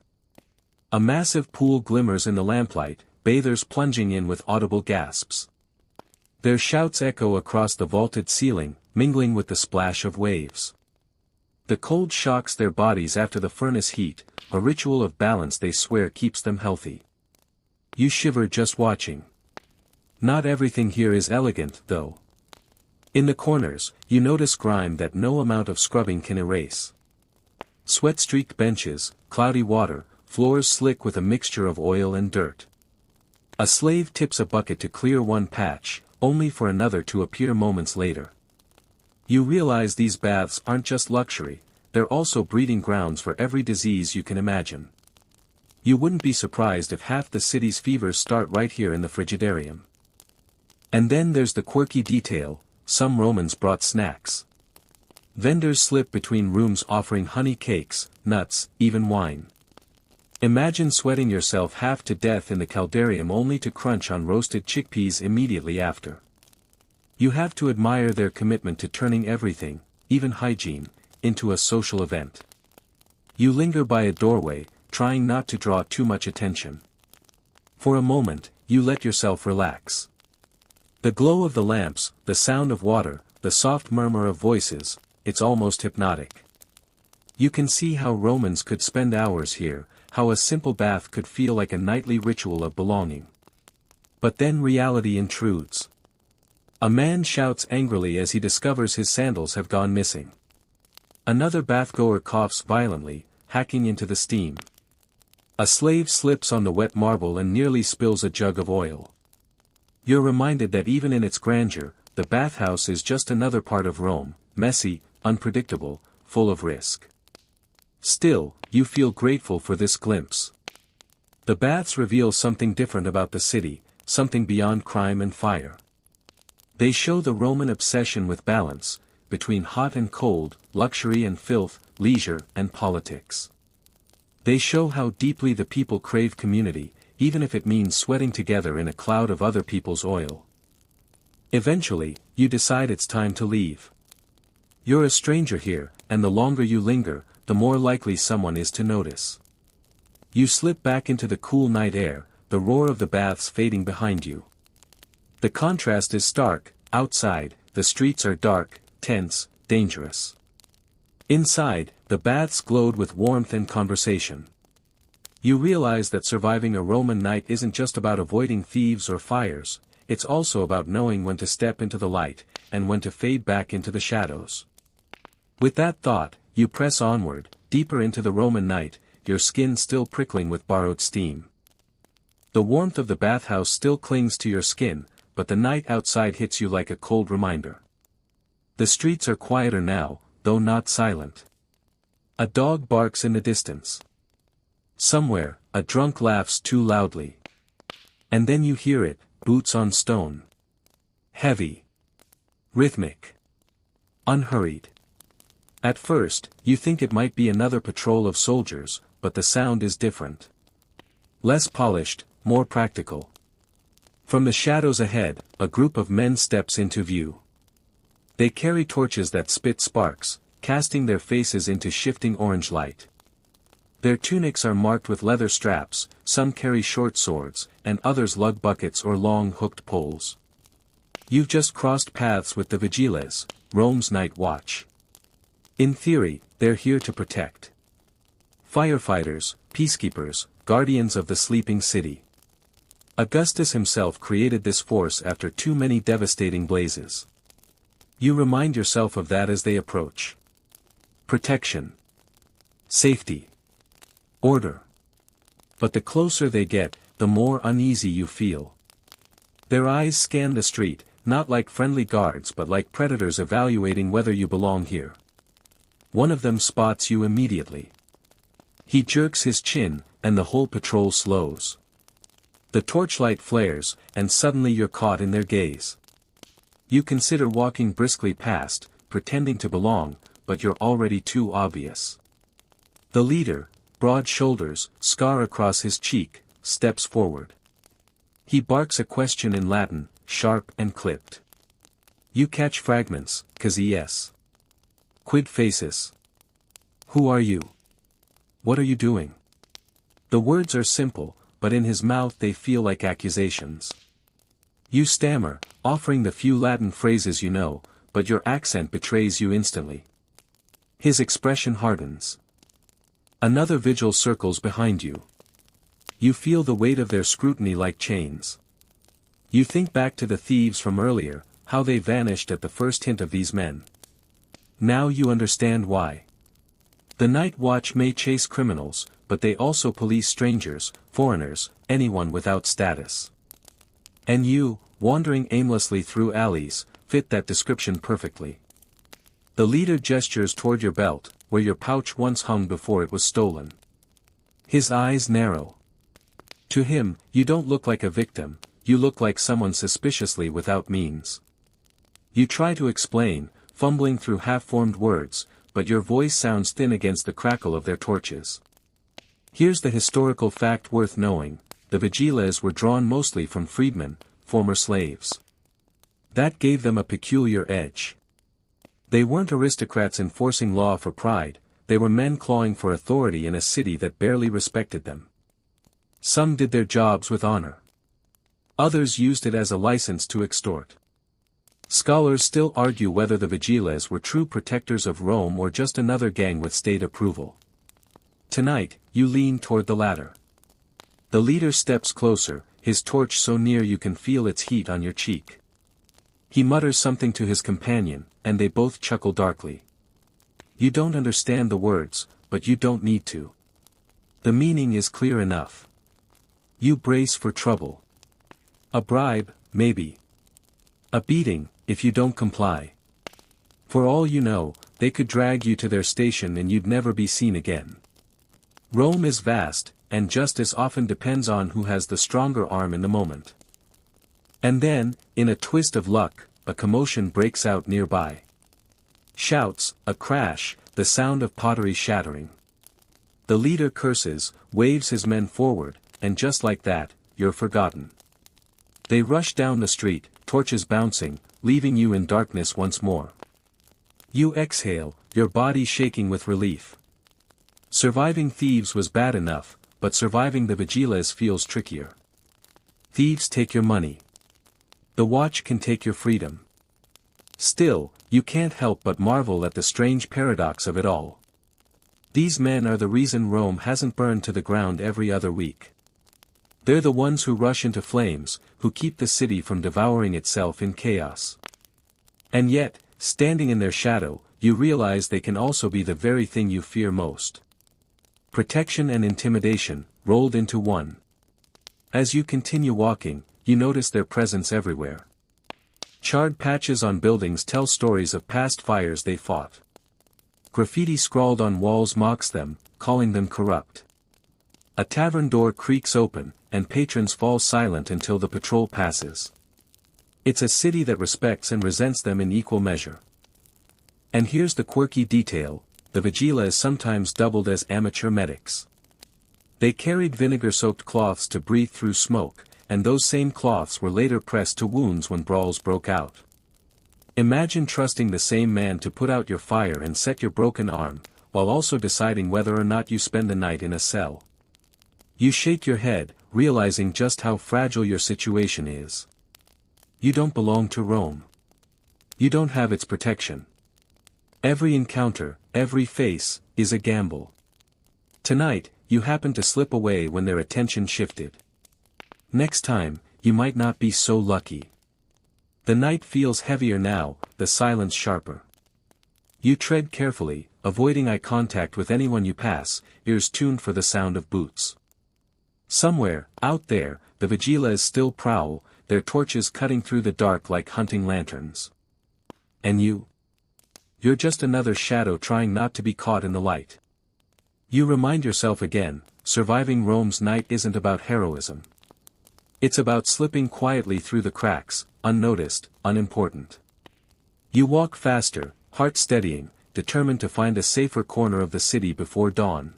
A massive pool glimmers in the lamplight, bathers plunging in with audible gasps. Their shouts echo across the vaulted ceiling, mingling with the splash of waves. The cold shocks their bodies after the furnace heat, a ritual of balance they swear keeps them healthy. You shiver just watching. Not everything here is elegant, though. In the corners, you notice grime that no amount of scrubbing can erase. Sweat-streaked benches, cloudy water, floors slick with a mixture of oil and dirt. A slave tips a bucket to clear one patch, only for another to appear moments later. You realize these baths aren't just luxury, they're also breeding grounds for every disease you can imagine. You wouldn't be surprised if half the city's fevers start right here in the frigidarium. And then there's the quirky detail: some Romans brought snacks. Vendors slip between rooms offering honey cakes, nuts, even wine. Imagine sweating yourself half to death in the caldarium only to crunch on roasted chickpeas immediately after. You have to admire their commitment to turning everything, even hygiene, into a social event. You linger by a doorway, trying not to draw too much attention. For a moment, you let yourself relax. The glow of the lamps, the sound of water, the soft murmur of voices, it's almost hypnotic. You can see how Romans could spend hours here, how a simple bath could feel like a nightly ritual of belonging. But then reality intrudes. A man shouts angrily as he discovers his sandals have gone missing. Another bathgoer coughs violently, hacking into the steam. A slave slips on the wet marble and nearly spills a jug of oil. You're reminded that even in its grandeur, the bathhouse is just another part of Rome, messy, unpredictable, full of risk. Still, you feel grateful for this glimpse. The baths reveal something different about the city, something beyond crime and fire. They show the Roman obsession with balance, between hot and cold, luxury and filth, leisure and politics. They show how deeply the people crave community, even if it means sweating together in a cloud of other people's oil. Eventually, you decide it's time to leave. You're a stranger here, and the longer you linger, the more likely someone is to notice. You slip back into the cool night air, the roar of the baths fading behind you. The contrast is stark: outside, the streets are dark, tense, dangerous. Inside, the baths glowed with warmth and conversation. You realize that surviving a Roman night isn't just about avoiding thieves or fires, it's also about knowing when to step into the light, and when to fade back into the shadows. With that thought, you press onward, deeper into the Roman night, your skin still prickling with borrowed steam. The warmth of the bathhouse still clings to your skin, but the night outside hits you like a cold reminder. The streets are quieter now, though not silent. A dog barks in the distance. Somewhere, a drunk laughs too loudly. And then you hear it, boots on stone. Heavy. Rhythmic. Unhurried. At first, you think it might be another patrol of soldiers, but the sound is different. Less polished, more practical. From the shadows ahead, a group of men steps into view. They carry torches that spit sparks, casting their faces into shifting orange light. Their tunics are marked with leather straps, some carry short swords, and others lug buckets or long hooked poles. You've just crossed paths with the Vigiles, Rome's night watch. In theory, they're here to protect. Firefighters, peacekeepers, guardians of the sleeping city. Augustus himself created this force after too many devastating blazes. You remind yourself of that as they approach. Protection. Safety. Order. But the closer they get, the more uneasy you feel. Their eyes scan the street, not like friendly guards but like predators evaluating whether you belong here. One of them spots you immediately. He jerks his chin, and the whole patrol slows. The torchlight flares, and suddenly you're caught in their gaze. You consider walking briskly past, pretending to belong, but you're already too obvious. The leader, broad shoulders, scar across his cheek, steps forward. He barks a question in Latin, sharp and clipped. You catch fragments: "Yes. Quid facis? Who are you? What are you doing?" The words are simple, but in his mouth they feel like accusations. You stammer, offering the few Latin phrases you know, but your accent betrays you instantly. His expression hardens. Another vigil circles behind you. You feel the weight of their scrutiny like chains. You think back to the thieves from earlier, how they vanished at the first hint of these men. Now you understand why. The night watch may chase criminals, but they also police strangers, foreigners, anyone without status. And you, wandering aimlessly through alleys, fit that description perfectly. The leader gestures toward your belt, where your pouch once hung before it was stolen. His eyes narrow. To him, you don't look like a victim, you look like someone suspiciously without means. You try to explain, fumbling through half-formed words, but your voice sounds thin against the crackle of their torches. Here's the historical fact worth knowing: the vigiles were drawn mostly from freedmen, former slaves. That gave them a peculiar edge. They weren't aristocrats enforcing law for pride, they were men clawing for authority in a city that barely respected them. Some did their jobs with honor. Others used it as a license to extort. Scholars still argue whether the vigiles were true protectors of Rome or just another gang with state approval. Tonight, you lean toward the latter. The leader steps closer, his torch so near you can feel its heat on your cheek. He mutters something to his companion, and they both chuckle darkly. You don't understand the words, but you don't need to. The meaning is clear enough. You brace for trouble. A bribe, maybe. A beating, if you don't comply. For all you know, they could drag you to their station and you'd never be seen again. Rome is vast, and justice often depends on who has the stronger arm in the moment. And then, in a twist of luck, a commotion breaks out nearby. Shouts, a crash, the sound of pottery shattering. The leader curses, waves his men forward, and just like that, you're forgotten. They rush down the street, torches bouncing, leaving you in darkness once more. You exhale, your body shaking with relief. Surviving thieves was bad enough, but surviving the vigiles feels trickier. Thieves take your money. The watch can take your freedom. Still, you can't help but marvel at the strange paradox of it all. These men are the reason Rome hasn't burned to the ground every other week. They're the ones who rush into flames, who keep the city from devouring itself in chaos. And yet, standing in their shadow, you realize they can also be the very thing you fear most. Protection and intimidation, rolled into one. As you continue walking, you notice their presence everywhere. Charred patches on buildings tell stories of past fires they fought. Graffiti scrawled on walls mocks them, calling them corrupt. A tavern door creaks open, and patrons fall silent until the patrol passes. It's a city that respects and resents them in equal measure. And here's the quirky detail: the vigiles sometimes doubled as amateur medics. They carried vinegar-soaked cloths to breathe through smoke, and those same cloths were later pressed to wounds when brawls broke out. Imagine trusting the same man to put out your fire and set your broken arm, while also deciding whether or not you spend the night in a cell. You shake your head, realizing just how fragile your situation is. You don't belong to Rome. You don't have its protection. Every encounter, every face, is a gamble. Tonight, you happen to slip away when their attention shifted. Next time, you might not be so lucky. The night feels heavier now, the silence sharper. You tread carefully, avoiding eye contact with anyone you pass, ears tuned for the sound of boots. Somewhere, out there, the vigiles still prowl, their torches cutting through the dark like hunting lanterns. And you? You're just another shadow trying not to be caught in the light. You remind yourself again, surviving Rome's night isn't about heroism. It's about slipping quietly through the cracks, unnoticed, unimportant. You walk faster, heart steadying, determined to find a safer corner of the city before dawn.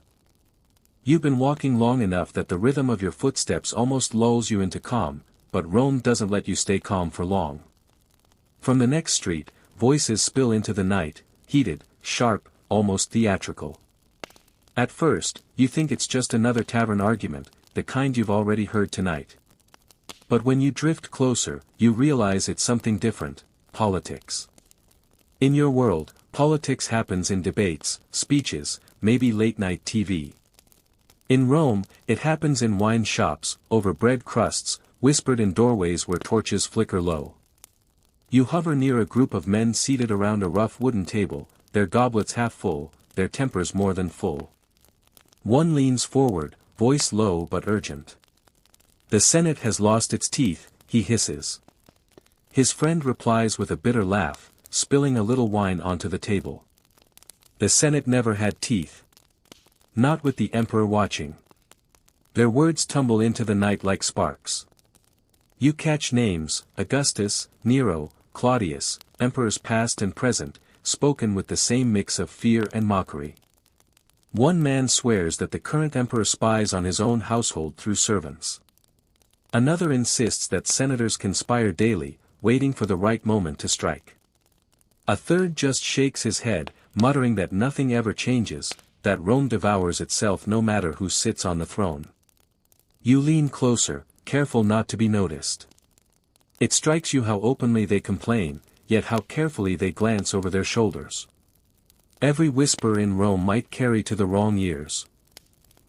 You've been walking long enough that the rhythm of your footsteps almost lulls you into calm, but Rome doesn't let you stay calm for long. From the next street, voices spill into the night, heated, sharp, almost theatrical. At first, you think it's just another tavern argument, the kind you've already heard tonight. But when you drift closer, you realize it's something different: politics. In your world, politics happens in debates, speeches, maybe late-night TV. In Rome, it happens in wine shops, over bread crusts, whispered in doorways where torches flicker low. You hover near a group of men seated around a rough wooden table, their goblets half full, their tempers more than full. One leans forward, voice low but urgent. "The Senate has lost its teeth," he hisses. His friend replies with a bitter laugh, spilling a little wine onto the table. "The Senate never had teeth. Not with the Emperor watching." Their words tumble into the night like sparks. You catch names: Augustus, Nero, Claudius, emperors past and present, spoken with the same mix of fear and mockery. One man swears that the current emperor spies on his own household through servants. Another insists that senators conspire daily, waiting for the right moment to strike. A third just shakes his head, muttering that nothing ever changes, that Rome devours itself no matter who sits on the throne. You lean closer, careful not to be noticed. It strikes you how openly they complain, yet how carefully they glance over their shoulders. Every whisper in Rome might carry to the wrong ears.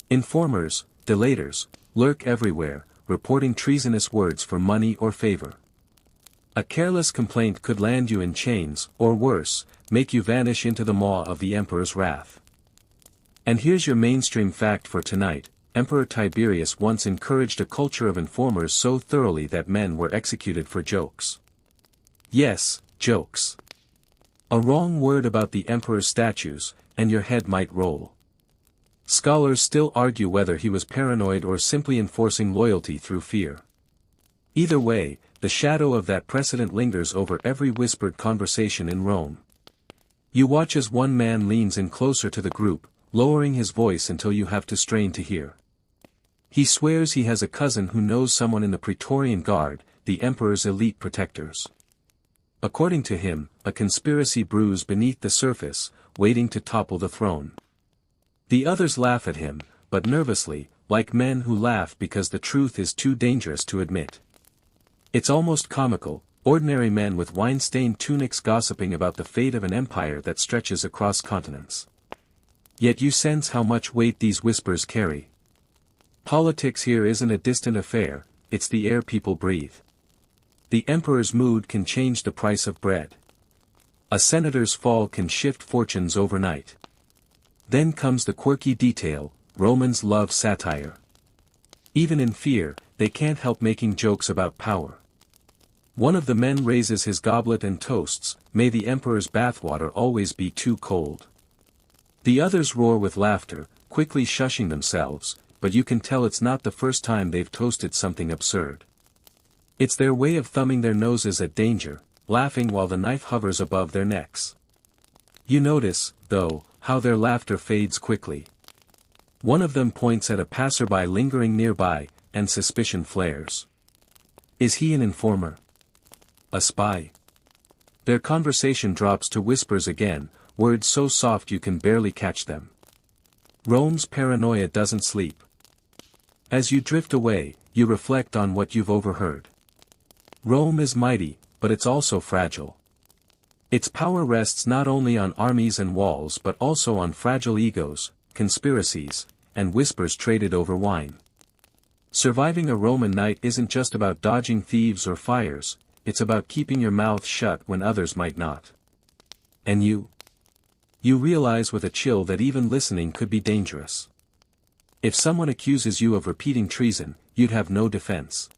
Informers, delators, lurk everywhere, reporting treasonous words for money or favor. A careless complaint could land you in chains, or worse, make you vanish into the maw of the emperor's wrath. And here's your mainstream fact for tonight: Emperor Tiberius once encouraged a culture of informers so thoroughly that men were executed for jokes. Yes, jokes. A wrong word about the emperor's statues, and your head might roll. Scholars still argue whether he was paranoid or simply enforcing loyalty through fear. Either way, the shadow of that precedent lingers over every whispered conversation in Rome. You watch as one man leans in closer to the group, lowering his voice until you have to strain to hear. He swears he has a cousin who knows someone in the Praetorian Guard, the emperor's elite protectors. According to him, a conspiracy brews beneath the surface, waiting to topple the throne. The others laugh at him, but nervously, like men who laugh because the truth is too dangerous to admit. It's almost comical, ordinary men with wine-stained tunics gossiping about the fate of an empire that stretches across continents. Yet you sense how much weight these whispers carry. Politics here isn't a distant affair, it's the air people breathe. The emperor's mood can change the price of bread. A senator's fall can shift fortunes overnight. Then comes the quirky detail: Romans love satire. Even in fear, they can't help making jokes about power. One of the men raises his goblet and toasts, "May the emperor's bathwater always be too cold." The others roar with laughter, quickly shushing themselves, but you can tell it's not the first time they've toasted something absurd. It's their way of thumbing their noses at danger, laughing while the knife hovers above their necks. You notice, though, how their laughter fades quickly. One of them points at a passerby lingering nearby, and suspicion flares. Is he an informer? A spy? Their conversation drops to whispers again, words so soft you can barely catch them. Rome's paranoia doesn't sleep. As you drift away, you reflect on what you've overheard. Rome is mighty, but it's also fragile. Its power rests not only on armies and walls but also on fragile egos, conspiracies, and whispers traded over wine. Surviving a Roman night isn't just about dodging thieves or fires, it's about keeping your mouth shut when others might not. And you? You realize with a chill that even listening could be dangerous. If someone accuses you of repeating treason, you'd have no defense.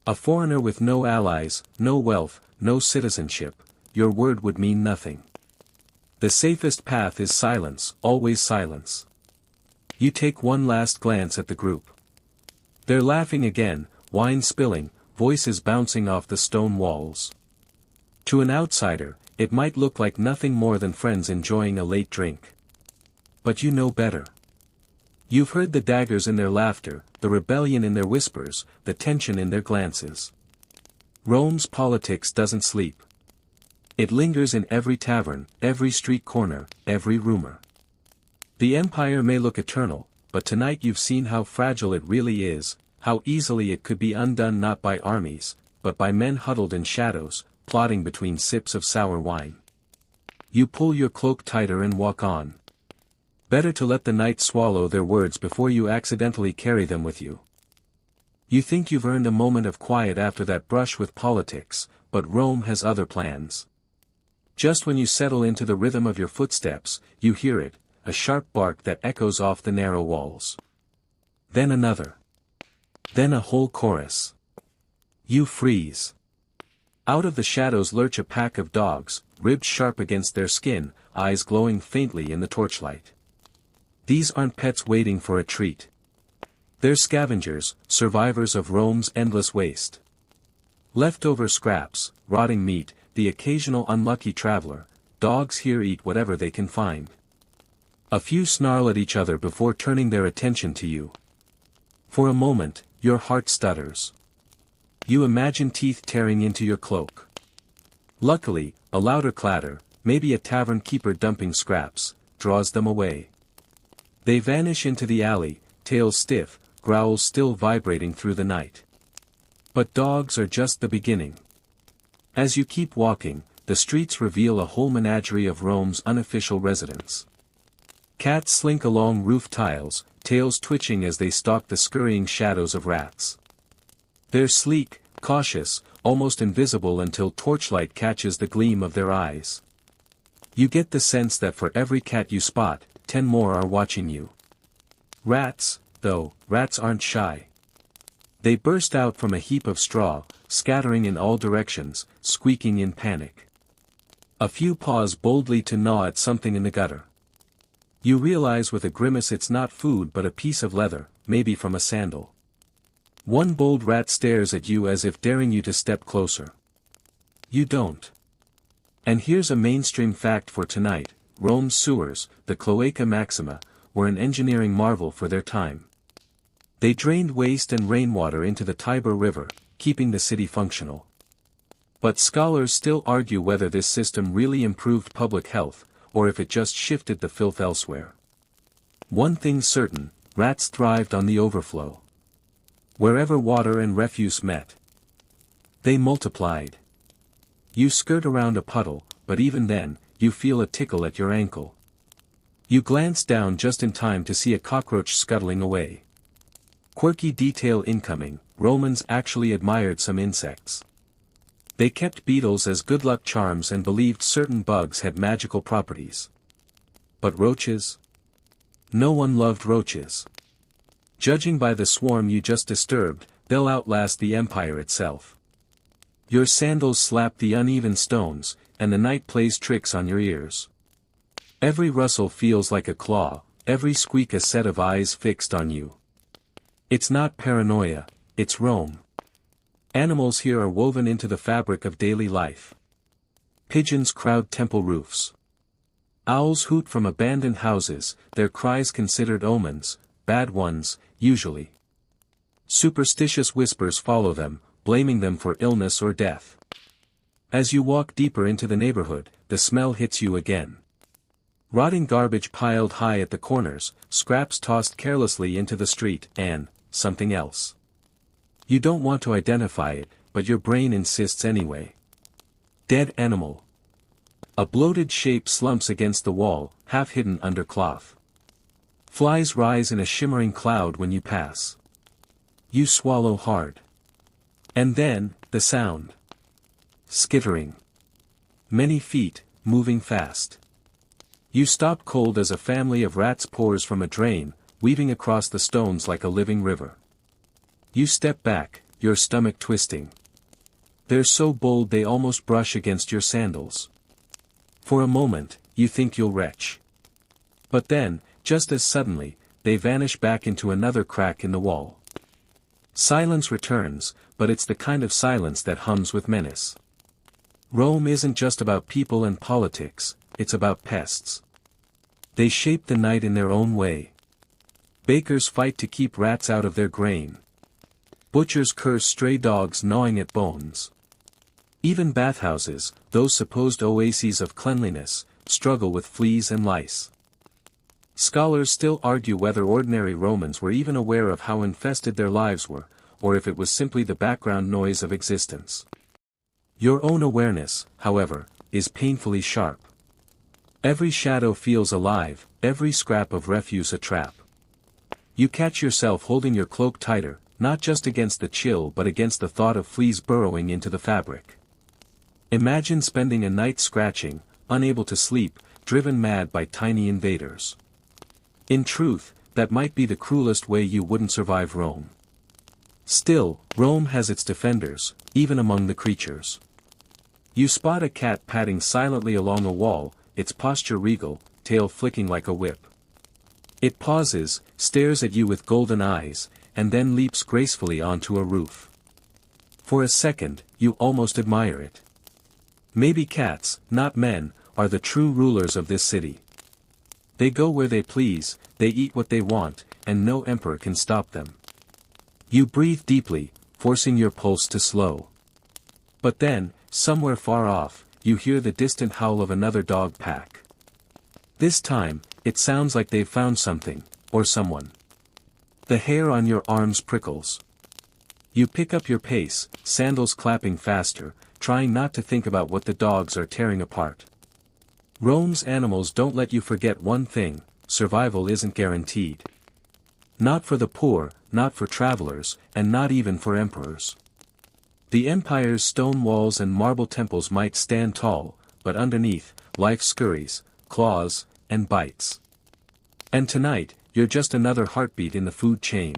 A foreigner with no allies, no wealth, no citizenship, your word would mean nothing. The safest path is silence, always silence. You take one last glance at the group. They're laughing again, wine spilling, voices bouncing off the stone walls. To an outsider, it might look like nothing more than friends enjoying a late drink. But you know better. You've heard the daggers in their laughter, the rebellion in their whispers, the tension in their glances. Rome's politics doesn't sleep. It lingers in every tavern, every street corner, every rumor. The empire may look eternal, but tonight you've seen how fragile it really is, how easily it could be undone not by armies, but by men huddled in shadows, plotting between sips of sour wine. You pull your cloak tighter and walk on. Better to let the night swallow their words before you accidentally carry them with you. You think you've earned a moment of quiet after that brush with politics, but Rome has other plans. Just when you settle into the rhythm of your footsteps, you hear it, a sharp bark that echoes off the narrow walls. Then another. Then a whole chorus. You freeze. Out of the shadows lurch a pack of dogs, ribs sharp against their skin, eyes glowing faintly in the torchlight. These aren't pets waiting for a treat. They're scavengers, survivors of Rome's endless waste. Leftover scraps, rotting meat, the occasional unlucky traveler, dogs here eat whatever they can find. A few snarl at each other before turning their attention to you. For a moment, your heart stutters. You imagine teeth tearing into your cloak. Luckily, a louder clatter, maybe a tavern keeper dumping scraps, draws them away. They vanish into the alley, tails stiff, growls still vibrating through the night. But dogs are just the beginning. As you keep walking, the streets reveal a whole menagerie of Rome's unofficial residents. Cats slink along roof tiles, tails twitching as they stalk the scurrying shadows of rats. They're sleek, cautious, almost invisible until torchlight catches the gleam of their eyes. You get the sense that for every cat you spot, 10 more are watching you. Rats, though, rats aren't shy. They burst out from a heap of straw, scattering in all directions, squeaking in panic. A few pause boldly to gnaw at something in the gutter. You realize with a grimace it's not food but a piece of leather, maybe from a sandal. One bold rat stares at you as if daring you to step closer. You don't. And here's a mainstream fact for tonight: Rome's sewers, the Cloaca Maxima, were an engineering marvel for their time. They drained waste and rainwater into the Tiber River, keeping the city functional. But scholars still argue whether this system really improved public health, or if it just shifted the filth elsewhere. One thing's certain: rats thrived on the overflow. Wherever water and refuse met, they multiplied. You skirt around a puddle, but even then, you feel a tickle at your ankle. You glance down just in time to see a cockroach scuttling away. Quirky detail incoming: Romans actually admired some insects. They kept beetles as good luck charms and believed certain bugs had magical properties. But roaches? No one loved roaches. Judging by the swarm you just disturbed, they'll outlast the empire itself. Your sandals slap the uneven stones, and the night plays tricks on your ears. Every rustle feels like a claw, every squeak a set of eyes fixed on you. It's not paranoia, it's Rome. Animals here are woven into the fabric of daily life. Pigeons crowd temple roofs. Owls hoot from abandoned houses, their cries considered omens, bad ones, usually. Superstitious whispers follow them, blaming them for illness or death. As you walk deeper into the neighborhood, the smell hits you again. Rotting garbage piled high at the corners, scraps tossed carelessly into the street, and something else. You don't want to identify it, but your brain insists anyway. Dead animal. A bloated shape slumps against the wall, half hidden under cloth. Flies rise in a shimmering cloud when you pass. You swallow hard. And then, the sound. Skittering. Many feet, moving fast. You stop cold as a family of rats pours from a drain, weaving across the stones like a living river. You step back, your stomach twisting. They're so bold they almost brush against your sandals. For a moment, you think you'll retch. But then, just as suddenly, they vanish back into another crack in the wall. Silence returns, but it's the kind of silence that hums with menace. Rome isn't just about people and politics, it's about pests. They shape the night in their own way. Bakers fight to keep rats out of their grain. Butchers curse stray dogs gnawing at bones. Even bathhouses, those supposed oases of cleanliness, struggle with fleas and lice. Scholars still argue whether ordinary Romans were even aware of how infested their lives were, or if it was simply the background noise of existence. Your own awareness, however, is painfully sharp. Every shadow feels alive, every scrap of refuse a trap. You catch yourself holding your cloak tighter, not just against the chill but against the thought of fleas burrowing into the fabric. Imagine spending a night scratching, unable to sleep, driven mad by tiny invaders. In truth, that might be the cruelest way you wouldn't survive Rome. Still, Rome has its defenders, even among the creatures. You spot a cat padding silently along a wall, its posture regal, tail flicking like a whip. It pauses, stares at you with golden eyes, and then leaps gracefully onto a roof. For a second, you almost admire it. Maybe cats, not men, are the true rulers of this city. They go where they please, they eat what they want, and no emperor can stop them. You breathe deeply, forcing your pulse to slow. But then, somewhere far off, you hear the distant howl of another dog pack. This time, it sounds like they've found something, or someone. The hair on your arms prickles. You pick up your pace, sandals clapping faster, trying not to think about what the dogs are tearing apart. Rome's animals don't let you forget one thing: survival isn't guaranteed. Not for the poor, not for travelers, and not even for emperors. The empire's stone walls and marble temples might stand tall, but underneath, life scurries, claws, and bites. And tonight, you're just another heartbeat in the food chain.